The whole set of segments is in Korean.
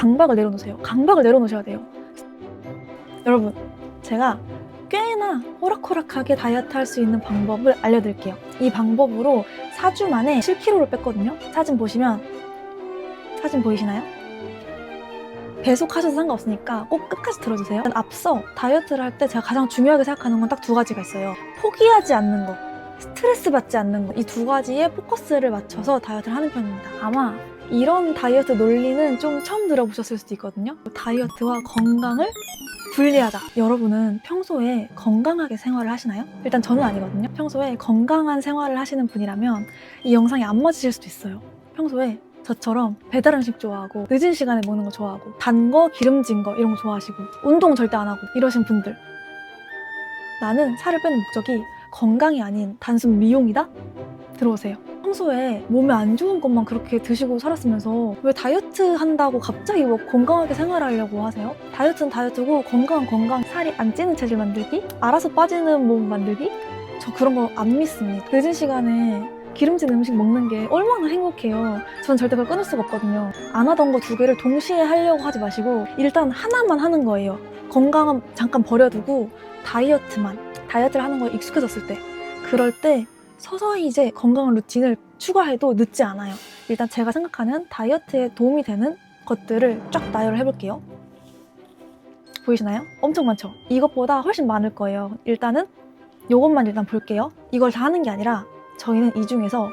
강박을 내려놓으세요. 강박을 내려놓으셔야 돼요. 여러분, 제가 꽤나 호락호락하게 다이어트 할 수 있는 방법을 알려드릴게요. 이 방법으로 4주 만에 7kg를 뺐거든요. 사진 보시면, 사진 보이시나요? 배속하셔도 상관없으니까 꼭 끝까지 들어주세요. 앞서 다이어트를 할 때 제가 가장 중요하게 생각하는 건 딱 2가지가 있어요. 포기하지 않는 거, 스트레스 받지 않는 거. 이 2가지에 포커스를 맞춰서 다이어트를 하는 편입니다. 아마 이런 다이어트 논리는 좀 처음 들어보셨을 수도 있거든요. 다이어트와 건강을 분리하자. 여러분은 평소에 건강하게 생활을 하시나요? 일단 저는 아니거든요. 평소에 건강한 생활을 하시는 분이라면 이 영상이 안 맞으실 수도 있어요. 평소에 저처럼 배달 음식 좋아하고 늦은 시간에 먹는 거 좋아하고 단 거, 기름진 거 이런 거 좋아하시고 운동 절대 안 하고 이러신 분들, 나는 살을 빼는 목적이 건강이 아닌 단순 미용이다? 들어오세요. 평소에 몸에 안 좋은 것만 그렇게 드시고 살았으면서 왜 다이어트 한다고 갑자기 뭐 건강하게 생활하려고 하세요? 다이어트는 다이어트고 건강은 건강. 살이 안 찌는 체질 만들기? 알아서 빠지는 몸 만들기? 저 그런 거 안 믿습니다. 늦은 시간에 기름진 음식 먹는 게 얼마나 행복해요. 전 절대 그걸 끊을 수가 없거든요. 안 하던 거 2개를 동시에 하려고 하지 마시고 일단 하나만 하는 거예요. 건강은 잠깐 버려두고 다이어트를 하는 거에 익숙해졌을 때, 그럴 때 서서히 이제 건강한 루틴을 추가해도 늦지 않아요. 일단 제가 생각하는 다이어트에 도움이 되는 것들을 쫙 나열을 해볼게요. 보이시나요? 엄청 많죠? 이것보다 훨씬 많을 거예요. 일단은 이것만 일단 볼게요. 이걸 다 하는 게 아니라 저희는 이 중에서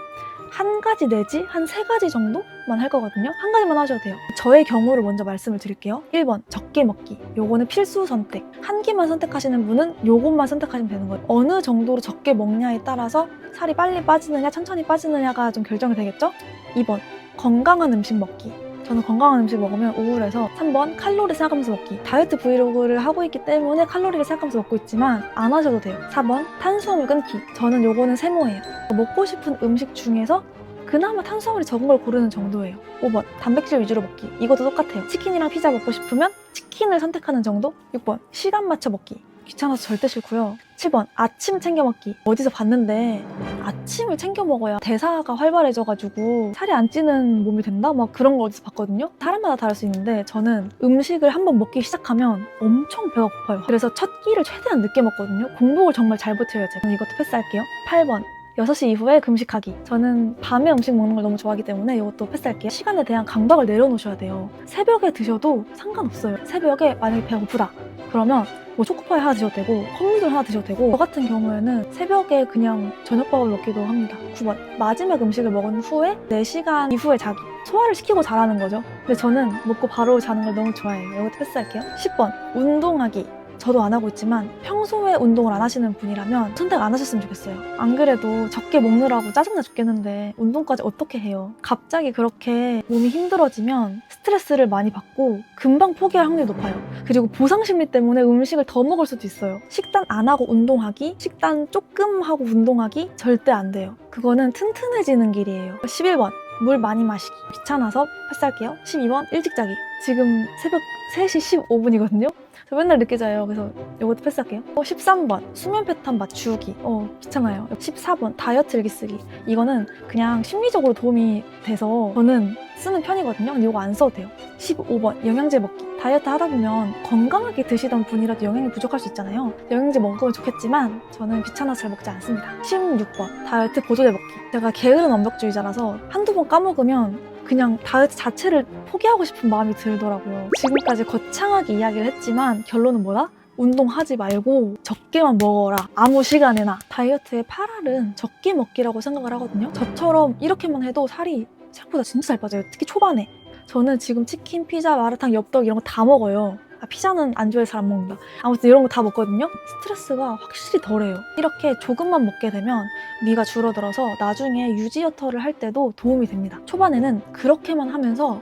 1가지 내지 한 3가지 정도만 할 거거든요. 1가지만 하셔도 돼요. 저의 경우를 먼저 말씀을 드릴게요. 1번, 적게 먹기. 요거는 필수 선택. 1개만 선택하시는 분은 요것만 선택하시면 되는 거예요. 어느 정도로 적게 먹냐에 따라서 살이 빨리 빠지느냐 천천히 빠지느냐가 좀 결정이 되겠죠? 2번, 건강한 음식 먹기. 저는 건강한 음식 먹으면 우울해서. 3번, 칼로리 생각하면서 먹기. 다이어트 브이로그를 하고 있기 때문에 칼로리를 생각하면서 먹고 있지만 안 하셔도 돼요. 4번, 탄수화물 끊기. 저는 요거는 세모예요. 먹고 싶은 음식 중에서 그나마 탄수화물이 적은 걸 고르는 정도예요. 5번, 단백질 위주로 먹기. 이것도 똑같아요. 치킨이랑 피자 먹고 싶으면 치킨을 선택하는 정도? 6번, 시간 맞춰 먹기. 귀찮아서 절대 싫고요. 7번, 아침 챙겨 먹기. 어디서 봤는데 아침을 챙겨 먹어야 대사가 활발해져가지고 살이 안 찌는 몸이 된다? 막 그런 거 어디서 봤거든요. 사람마다 다를 수 있는데 저는 음식을 한번 먹기 시작하면 엄청 배가 고파요. 그래서 첫 끼를 최대한 늦게 먹거든요. 공복을 정말 잘 버텨야지. 이것도 패스할게요. 8번, 6시 이후에 금식하기. 저는 밤에 음식 먹는 걸 너무 좋아하기 때문에 이것도 패스할게요. 시간에 대한 강박을 내려놓으셔야 돼요. 새벽에 드셔도 상관없어요. 새벽에 만약에 배가 고프다 그러면 뭐 초코파이 하나 드셔도 되고 컵누들 하나 드셔도 되고, 저 같은 경우에는 새벽에 그냥 저녁밥을 먹기도 합니다. 9번, 마지막 음식을 먹은 후에 4시간 이후에 자기. 소화를 시키고 자라는 거죠. 근데 저는 먹고 바로 자는 걸 너무 좋아해요. 이것도 패스할게요. 10번, 운동하기. 저도 안 하고 있지만 평소에 운동을 안 하시는 분이라면 선택 안 하셨으면 좋겠어요. 안 그래도 적게 먹느라고 짜증나 죽겠는데 운동까지 어떻게 해요? 갑자기 그렇게 몸이 힘들어지면 스트레스를 많이 받고 금방 포기할 확률이 높아요. 그리고 보상 심리 때문에 음식을 더 먹을 수도 있어요. 식단 안 하고 운동하기, 식단 조금 하고 운동하기 절대 안 돼요. 그거는 튼튼해지는 길이에요. 11번, 물 많이 마시기. 귀찮아서 패스할게요. 12번, 일찍 자기. 지금 새벽 3시 15분이거든요. 저 맨날 늦게 자요. 그래서 이것도 패스할게요. 13번, 수면 패턴 맞추기. 귀찮아요. 14번, 다이어트 일기 쓰기. 이거는 그냥 심리적으로 도움이 돼서 저는 쓰는 편이거든요. 근데 이거 안 써도 돼요. 15번, 영양제 먹기. 다이어트 하다 보면 건강하게 드시던 분이라도 영양이 부족할 수 있잖아요. 영양제 먹으면 좋겠지만 저는 귀찮아서 잘 먹지 않습니다. 16번, 다이어트 보조제 먹기. 제가 게으른 완벽주의자라서 한두 번 까먹으면 그냥 다이어트 자체를 포기하고 싶은 마음이 들더라고요. 지금까지 거창하게 이야기를 했지만 결론은 뭐다? 운동하지 말고 적게만 먹어라. 아무 시간에나. 다이어트의 8알은 적게 먹기라고 생각을 하거든요. 저처럼 이렇게만 해도 살이 생각보다 진짜 잘 빠져요. 특히 초반에. 저는 지금 치킨, 피자, 마라탕, 엽떡 이런 거 다 먹어요. 피자는 안 좋아해서 잘 안 먹는다. 아무튼 이런 거 다 먹거든요. 스트레스가 확실히 덜해요. 이렇게 조금만 먹게 되면 위가 줄어들어서 나중에 유지어터를 할 때도 도움이 됩니다. 초반에는 그렇게만 하면서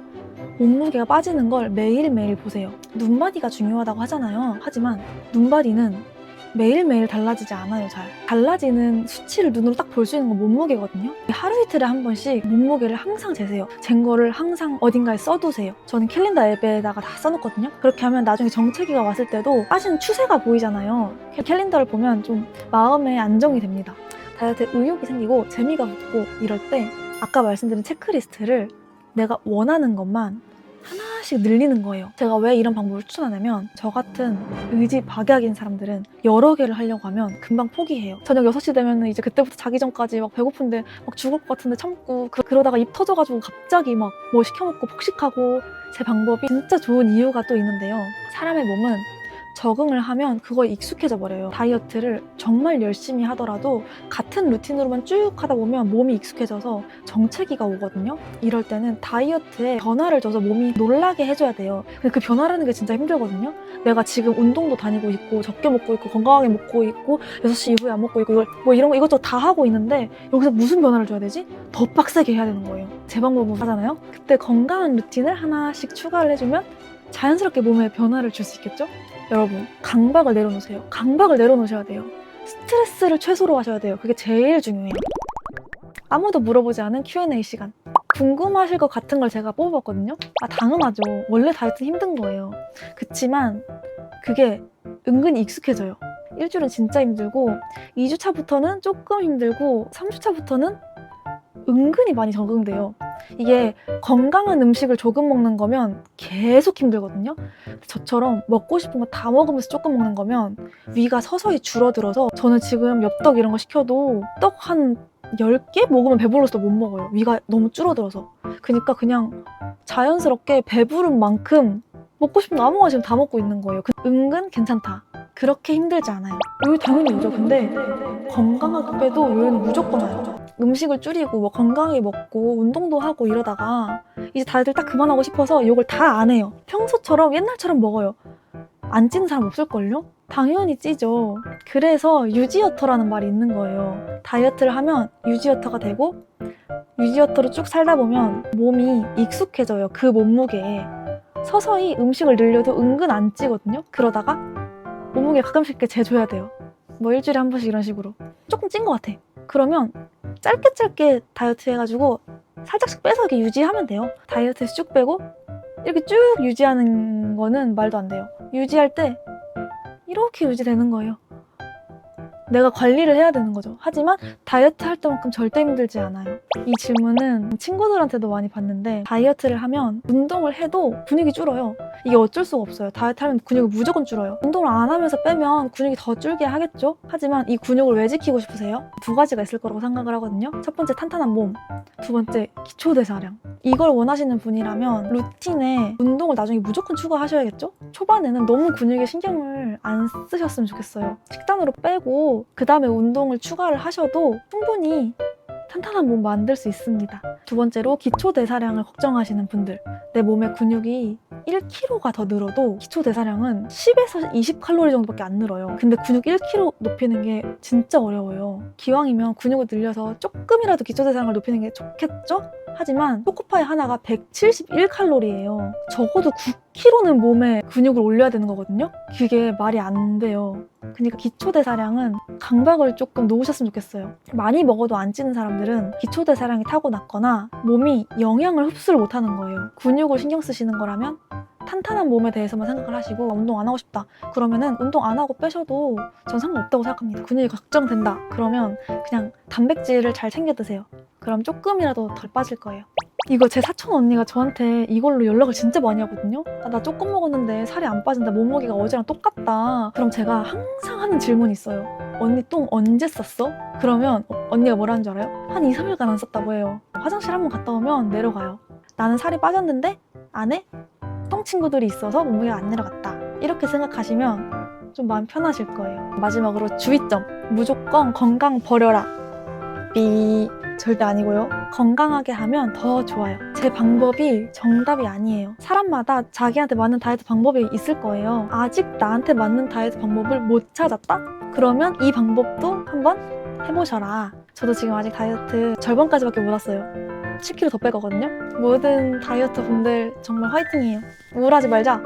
몸무게가 빠지는 걸 매일매일 보세요. 눈바디가 중요하다고 하잖아요. 하지만 눈바디는 매일매일 달라지지 않아요. 잘 달라지는 수치를 눈으로 딱 볼 수 있는 건 몸무게거든요. 하루 이틀에 한 번씩 몸무게를 항상 재세요. 잰 거를 항상 어딘가에 써두세요. 저는 캘린더 앱에다가 다 써놓거든요. 그렇게 하면 나중에 정체기가 왔을 때도 빠지는 추세가 보이잖아요. 캘린더를 보면 좀 마음에 안정이 됩니다. 다이어트에 의욕이 생기고 재미가 붙고 이럴 때 아까 말씀드린 체크리스트를 내가 원하는 것만 하나씩 늘리는 거예요. 제가 왜 이런 방법을 추천하냐면 저 같은 의지 박약인 사람들은 여러 개를 하려고 하면 금방 포기해요. 저녁 6시 되면 이제 그때부터 자기 전까지 막 배고픈데 막 죽을 것 같은데 참고 그러다가 입 터져가지고 갑자기 막 뭐 시켜먹고 폭식하고 제 방법이 진짜 좋은 이유가 또 있는데요. 사람의 몸은 적응을 하면 그거에 익숙해져 버려요. 다이어트를 정말 열심히 하더라도 같은 루틴으로만 쭉 하다 보면 몸이 익숙해져서 정체기가 오거든요. 이럴 때는 다이어트에 변화를 줘서 몸이 놀라게 해줘야 돼요. 근데 그 변화라는 게 진짜 힘들거든요. 내가 지금 운동도 다니고 있고 적게 먹고 있고 건강하게 먹고 있고 6시 이후에 안 먹고 있고 이걸 뭐 이런 거 이것저것 다 하고 있는데 여기서 무슨 변화를 줘야 되지? 더 빡세게 해야 되는 거예요. 제 방법은 하잖아요. 그때 건강한 루틴을 하나씩 추가를 해주면 자연스럽게 몸에 변화를 줄 수 있겠죠? 여러분, 강박을 내려놓으세요. 강박을 내려놓으셔야 돼요. 스트레스를 최소로 하셔야 돼요. 그게 제일 중요해요. 아무도 물어보지 않은 Q&A 시간. 궁금하실 것 같은 걸 제가 뽑아봤거든요. 당연하죠. 원래 다이어트는 힘든 거예요. 그치만 그게 은근히 익숙해져요. 일주일은 진짜 힘들고 2주차부터는 조금 힘들고 3주차부터는 은근히 많이 적응돼요. 이게 건강한 음식을 조금 먹는 거면 계속 힘들거든요. 저처럼 먹고 싶은 거 다 먹으면서 조금 먹는 거면 위가 서서히 줄어들어서 저는 지금 엽떡 이런 거 시켜도 떡 한 10개 먹으면 배불러서 못 먹어요. 위가 너무 줄어들어서. 그러니까 그냥 자연스럽게 배부른 만큼 먹고 싶은 거 아무거나 지금 다 먹고 있는 거예요. 은근 괜찮다. 그렇게 힘들지 않아요. 여기 당연히 오죠. 근데 건강하게 빼도 여기는 무조건 와요. 음식을 줄이고 뭐 건강하게 먹고 운동도 하고 이러다가 이제 다들 딱 그만하고 싶어서 이걸 다 안 해요. 평소처럼 옛날처럼 먹어요. 안 찌는 사람 없을걸요? 당연히 찌죠. 그래서 유지어터라는 말이 있는 거예요. 다이어트를 하면 유지어터가 되고 유지어터로 쭉 살다 보면 몸이 익숙해져요. 그 몸무게에. 서서히 음식을 늘려도 은근 안 찌거든요. 그러다가 몸무게 가끔씩 이렇게 재줘야 돼요. 뭐 일주일에 한 번씩 이런 식으로. 조금 찐 것 같아. 그러면 짧게 다이어트 해가지고 살짝씩 빼서 이렇게 유지하면 돼요. 다이어트에서 쭉 빼고 이렇게 쭉 유지하는 거는 말도 안 돼요. 유지할 때 이렇게 유지되는 거예요. 내가 관리를 해야 되는 거죠. 하지만 다이어트 할 때만큼 절대 힘들지 않아요. 이 질문은 친구들한테도 많이 받는데 다이어트를 하면 운동을 해도 근육이 줄어요. 이게 어쩔 수가 없어요. 다이어트 하면 근육이 무조건 줄어요. 운동을 안 하면서 빼면 근육이 더 줄게 하겠죠? 하지만 이 근육을 왜 지키고 싶으세요? 두 가지가 있을 거라고 생각을 하거든요. 첫 번째 탄탄한 몸, 두 번째 기초대사량. 이걸 원하시는 분이라면 루틴에 운동을 나중에 무조건 추가하셔야겠죠? 초반에는 너무 근육에 신경을 안 쓰셨으면 좋겠어요. 식단으로 빼고 그 다음에 운동을 추가를 하셔도 충분히 탄탄한 몸 만들 수 있습니다. 두 번째로 기초대사량을 걱정하시는 분들. 내 몸의 근육이 1kg가 더 늘어도 기초대사량은 10에서 20칼로리 정도밖에 안 늘어요. 근데 근육 1kg 높이는 게 진짜 어려워요. 기왕이면 근육을 늘려서 조금이라도 기초대사량을 높이는 게 좋겠죠? 하지만 초코파이 하나가 171칼로리예요. 적어도 9kg는 몸에 근육을 올려야 되는 거거든요? 그게 말이 안 돼요. 그러니까 기초대사량은 강박을 조금 놓으셨으면 좋겠어요. 많이 먹어도 안 찌는 사람들은 기초대사량이 타고났거나 몸이 영양을 흡수를 못하는 거예요. 근육을 신경 쓰시는 거라면 탄탄한 몸에 대해서만 생각을 하시고 운동 안 하고 싶다. 그러면은 운동 안 하고 빼셔도 전 상관없다고 생각합니다. 근육이 걱정된다. 그러면 그냥 단백질을 잘 챙겨 드세요. 그럼 조금이라도 덜 빠질 거예요. 이거 제 사촌 언니가 저한테 이걸로 연락을 진짜 많이 하거든요. 나 조금 먹었는데 살이 안 빠진다. 몸무게가 어제랑 똑같다. 그럼 제가 항상 하는 질문이 있어요. 언니 똥 언제 쌌어? 그러면 언니가 뭐라는 줄 알아요? 한 2, 3일간 안 쌌다고 해요. 화장실 한번 갔다 오면 내려가요. 나는 살이 빠졌는데 안에 똥 친구들이 있어서 몸무게가 안 내려갔다. 이렇게 생각하시면 좀 마음 편하실 거예요. 마지막으로 주의점. 무조건 건강 버려라. 삐. 절대 아니고요. 건강하게 하면 더 좋아요. 제 방법이 정답이 아니에요. 사람마다 자기한테 맞는 다이어트 방법이 있을 거예요. 아직 나한테 맞는 다이어트 방법을 못 찾았다? 그러면 이 방법도 한번 해보셔라. 저도 지금 아직 다이어트 절반까지밖에 못 왔어요. 7kg 더 뺄 거거든요. 모든 다이어트 분들 정말 화이팅이에요. 우울하지 말자.